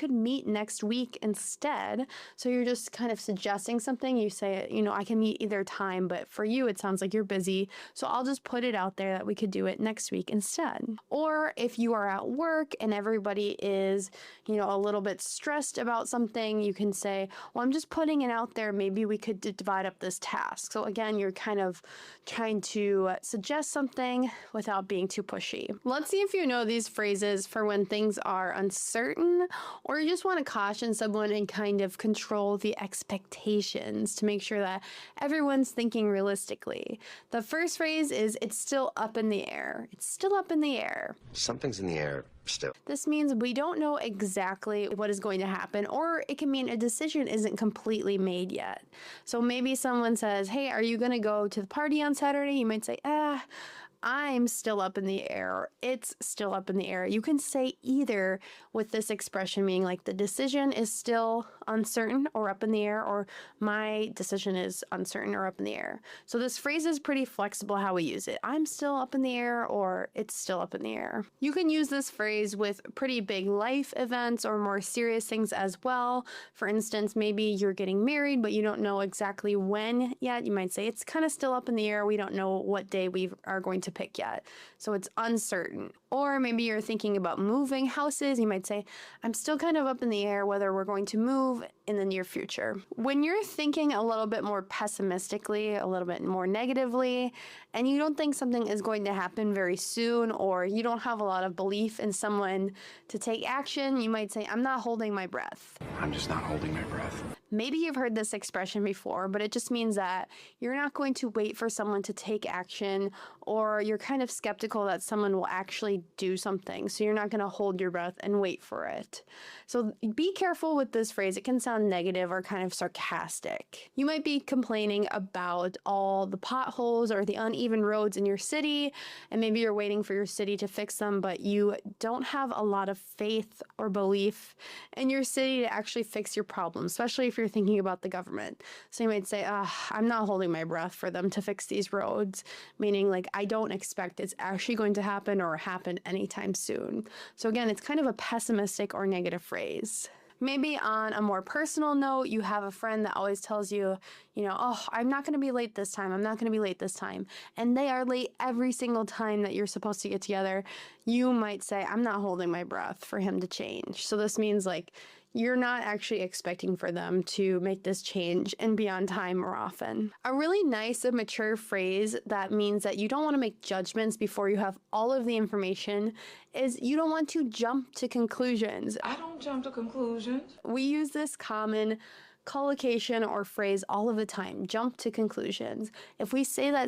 could meet next week instead. So you're just kind of suggesting something. You say, I can meet either time, but for you, it sounds like you're busy. So I'll just put it out there that we could do it next week instead. Or if you are at work and everybody is, a little bit stressed about something, you can say, well, I'm just putting it out there. Maybe we could divide up this task. So again, you're kind of trying to suggest something without being too pushy. Let's see if you know these phrases for when things are uncertain, or you just want to caution someone and kind of control the expectations to make sure that everyone's thinking realistically. The first phrase is, it's still up in the air. It's still up in the air. Something's in the air still. This means we don't know exactly what is going to happen, or it can mean a decision isn't completely made yet. So maybe someone says, hey, are you going to go to the party on Saturday? You might say, I'm still up in the air, or it's still up in the air. You can say either with this expression, meaning like the decision is still uncertain or up in the air, or my decision is uncertain or up in the air. So this phrase is pretty flexible how we use it. I'm still up in the air, or it's still up in the air. You can use this phrase with pretty big life events or more serious things as well. For instance, maybe you're getting married, but you don't know exactly when yet. You might say it's kind of still up in the air. We don't know what day we are going to pick yet. So it's uncertain. Or maybe you're thinking about moving houses. You might say, I'm still kind of up in the air whether we're going to move in the near future. When you're thinking a little bit more pessimistically, a little bit more negatively, and you don't think something is going to happen very soon, or you don't have a lot of belief in someone to take action, you might say, I'm not holding my breath. I'm just not holding my breath. Maybe you've heard this expression before, but it just means that you're not going to wait for someone to take action, or you're kind of skeptical that someone will actually do something. So you're not going to hold your breath and wait for it. So be careful with this phrase. It can sound negative or kind of sarcastic. You might be complaining about all the potholes or the uneven roads in your city, and maybe you're waiting for your city to fix them, but you don't have a lot of faith or belief in your city to actually fix your problem, especially if you're thinking about the government. So you might say, I'm not holding my breath for them to fix these roads, meaning like I don't expect it's actually going to happen or happen anytime soon. So again, it's kind of a pessimistic or negative phrase. Maybe on a more personal note, you have a friend that always tells you, I'm not going to be late this time. I'm not going to be late this time. And they are late every single time that you're supposed to get together. You might say, I'm not holding my breath for him to change. So this means like you're not actually expecting for them to make this change and be on time more often. A really nice and mature phrase that means that you don't want to make judgments before you have all of the information is you don't want to jump to conclusions. I don't jump to conclusions. We use this common collocation or phrase all of the time, jump to conclusions. If we say that